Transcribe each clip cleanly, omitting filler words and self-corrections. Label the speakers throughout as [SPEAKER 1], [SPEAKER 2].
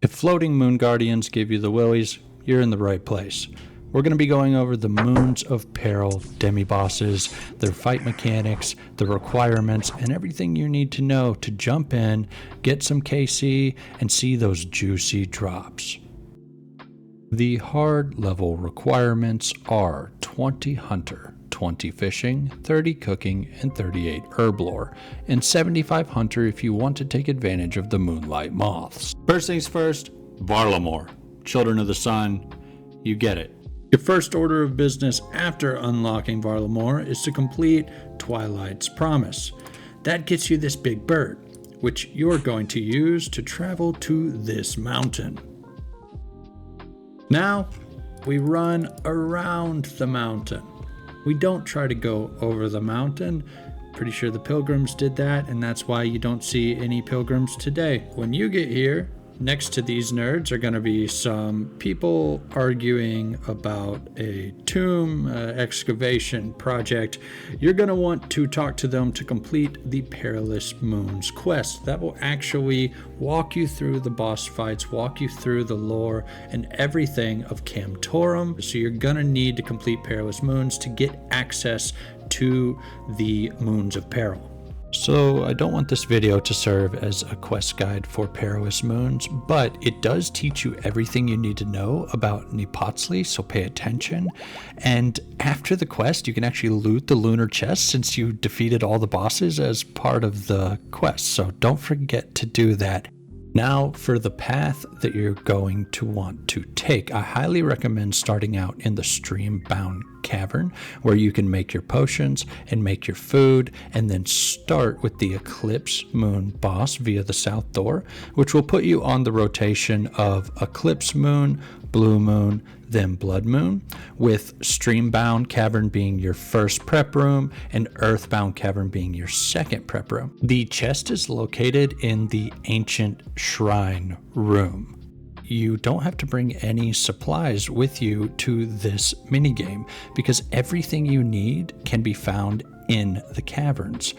[SPEAKER 1] If floating moon guardians give you the willies, you're in the right place. We're going to be going over the Moons of Peril demi-bosses, their fight mechanics, the requirements, and everything you need to know to jump in, get some KC, and see those juicy drops. The hard level requirements are 20 Hunter, 20 Fishing, 30 Cooking, and 38 Herblore, and 75 Hunter if you want to take advantage of the Moonlight Moths. First things first, Varlamore, Children of the Sun, you get it. Your first order of business after unlocking Varlamore is to complete Twilight's Promise. That gets you this big bird, which you're going to use to travel to this mountain. Now, we run around the mountain. We don't try to go over the mountain. Pretty sure the pilgrims did that, and that's why you don't see any pilgrims today. When you get here, next to these nerds are going to be some people arguing about a tomb excavation project. You're going to want to talk to them to complete the Perilous Moons quest. That will actually walk you through the boss fights, walk you through the lore and everything of Camtorum. So you're going to need to complete Perilous Moons to get access to the Moons of Peril. So I don't want this video to serve as a quest guide for Perilous Moons, but it does teach you everything you need to know about Neypotzli, so pay attention. And after the quest, you can actually loot the Lunar chest since you defeated all the bosses as part of the quest, so don't forget to do that. Now for the path that you're going to want to take, I highly recommend starting out in the stream-bound cavern where you can make your potions and make your food, and then start with the Eclipse Moon boss via the south door, which will put you on the rotation of Eclipse Moon, Blue Moon, then Blood Moon, with Streambound Cavern being your first prep room and Earthbound Cavern being your second prep room. The chest is located in the Ancient Shrine room. You don't have to bring any supplies with you to this minigame because everything you need can be found in the caverns.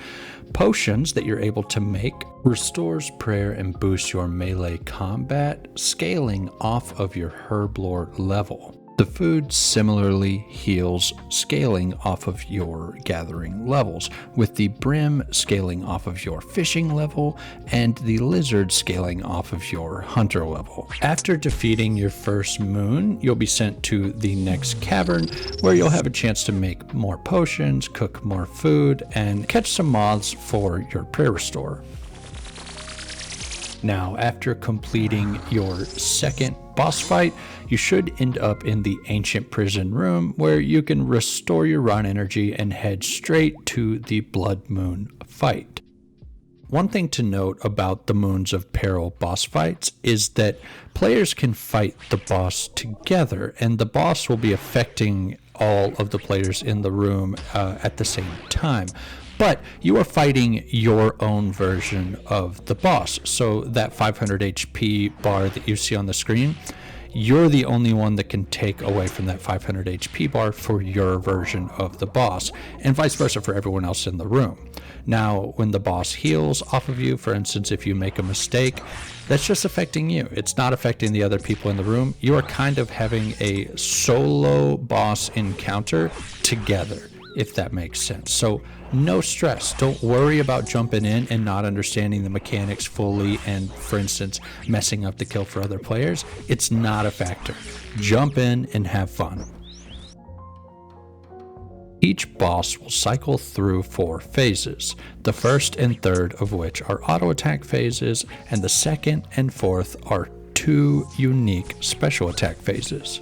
[SPEAKER 1] Potions that you're able to make restores prayer and boosts your melee combat, scaling off of your Herblore level. The food similarly heals, scaling off of your gathering levels, with the brim scaling off of your fishing level and the lizard scaling off of your hunter level. After defeating your first moon, you'll be sent to the next cavern where you'll have a chance to make more potions, cook more food, and catch some moths for your prayer restore. Now, after completing your second boss fight, you should end up in the Ancient Prison room where you can restore your run energy and head straight to the Blood Moon fight. One thing to note about the Moons of Peril boss fights is that players can fight the boss together, and the boss will be affecting all of the players in the room at the same time. But you are fighting your own version of the boss. So that 500 HP bar that you see on the screen, you're the only one that can take away from that 500 HP bar for your version of the boss, and vice versa for everyone else in the room. Now, when the boss heals off of you, for instance, if you make a mistake, that's just affecting you. It's not affecting the other people in the room. You are kind of having a solo boss encounter together, if that makes sense. So no stress. Don't worry about jumping in and not understanding the mechanics fully and, for instance, messing up the kill for other players. It's not a factor. Jump in and have fun. Each boss will cycle through 4 phases, the first and third of which are auto attack phases, and the second and fourth are 2 unique special attack phases.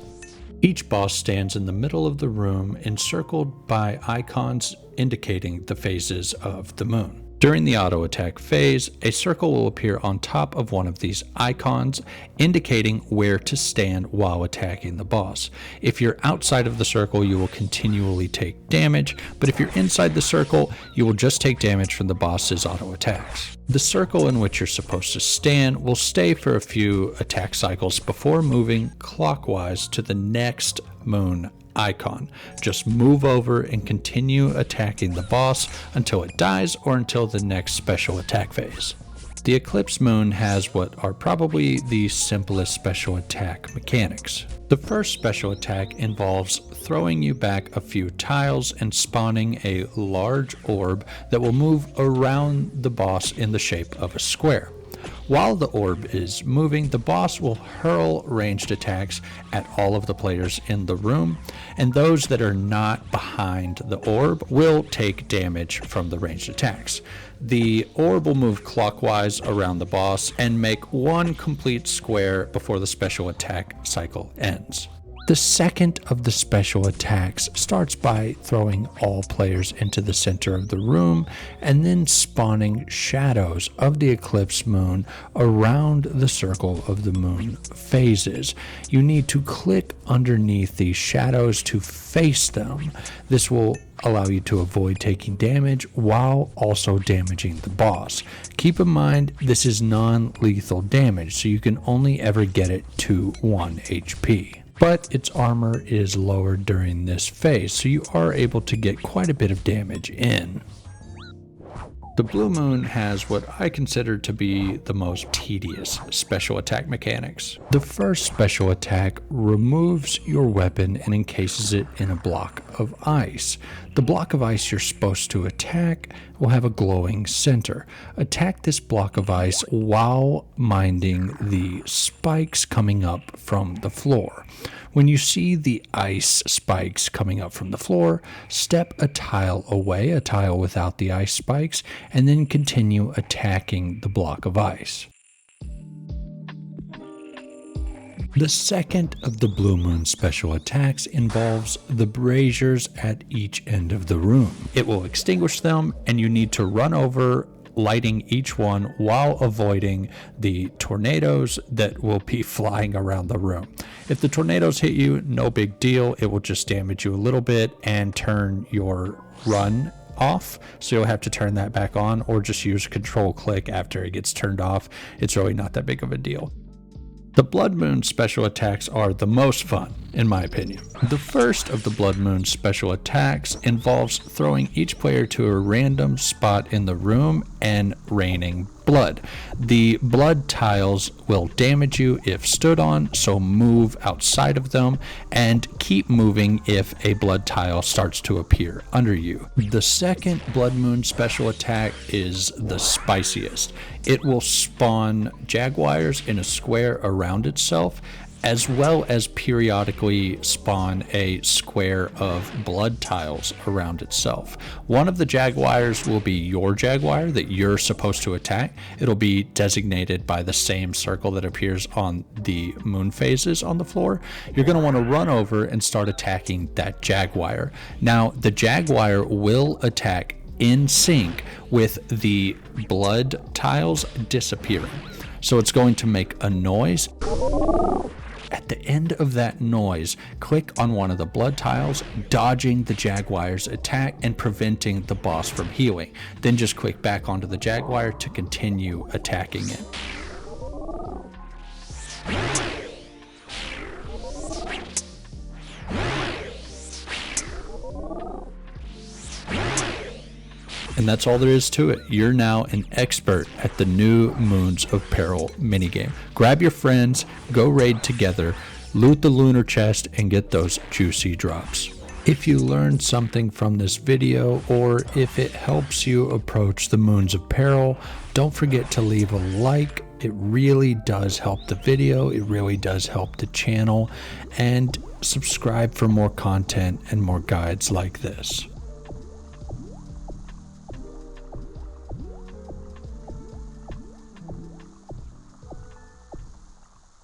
[SPEAKER 1] Each boss stands in the middle of the room, encircled by icons indicating the phases of the moon. During the auto attack phase, a circle will appear on top of one of these icons, indicating where to stand while attacking the boss. If you're outside of the circle, you will continually take damage, but if you're inside the circle, you will just take damage from the boss's auto attacks. The circle in which you're supposed to stand will stay for a few attack cycles before moving clockwise to the next moon icon. Just move over and continue attacking the boss until it dies or until the next special attack phase. The Eclipse Moon has what are probably the simplest special attack mechanics. The first special attack involves throwing you back a few tiles and spawning a large orb that will move around the boss in the shape of a square. While the orb is moving, the boss will hurl ranged attacks at all of the players in the room, and those that are not behind the orb will take damage from the ranged attacks. The orb will move clockwise around the boss and make one complete square before the special attack cycle ends. The second of the special attacks starts by throwing all players into the center of the room and then spawning shadows of the Eclipse Moon around the circle of the moon phases. You need to click underneath these shadows to face them. This will allow you to avoid taking damage while also damaging the boss. Keep in mind, this is non-lethal damage, so you can only ever get it to 1 HP. But its armor is lowered during this phase, so you are able to get quite a bit of damage in. The Blue Moon has what I consider to be the most tedious special attack mechanics. The first special attack removes your weapon and encases it in a block of ice. The block of ice you're supposed to attack will have a glowing center. Attack this block of ice while minding the spikes coming up from the floor. When you see the ice spikes coming up from the floor, step a tile away, a tile without the ice spikes, and then continue attacking the block of ice. The second of the Blue Moon special attacks involves the braziers at each end of the room. It will extinguish them, and you need to run over, lighting each one while avoiding the tornadoes that will be flying around the room. If the tornadoes hit you, no big deal. It will just damage you a little bit and turn your run off, so you'll have to turn that back on or just use control click after it gets turned off. It's really not that big of a deal. The Blood Moon special attacks are the most fun, in my opinion. The first of the Blood Moon special attacks involves throwing each player to a random spot in the room and raining blood. The blood tiles will damage you if stood on, so move outside of them and keep moving if a blood tile starts to appear under you. The second Blood Moon special attack is the spiciest. It will spawn jaguars in a square around itself, as well as periodically spawn a square of blood tiles around itself. One of the jaguars will be your jaguar that you're supposed to attack. It'll be designated by the same circle that appears on the moon phases on the floor. You're going to want to run over and start attacking that jaguar. Now, the jaguar will attack in sync with the blood tiles disappearing. So it's going to make a noise. At the end of that noise, click on one of the blood tiles, dodging the jaguar's attack and preventing the boss from healing. Then just click back onto the jaguar to continue attacking it. And that's all there is to it. You're now an expert at the new Moons of Peril minigame. Grab your friends, go raid together, loot the lunar chest, and get those juicy drops. If you learned something from this video, or if it helps you approach the Moons of Peril, don't forget to leave a like. It really does help the video, it really does help the channel, and subscribe for more content and more guides like this.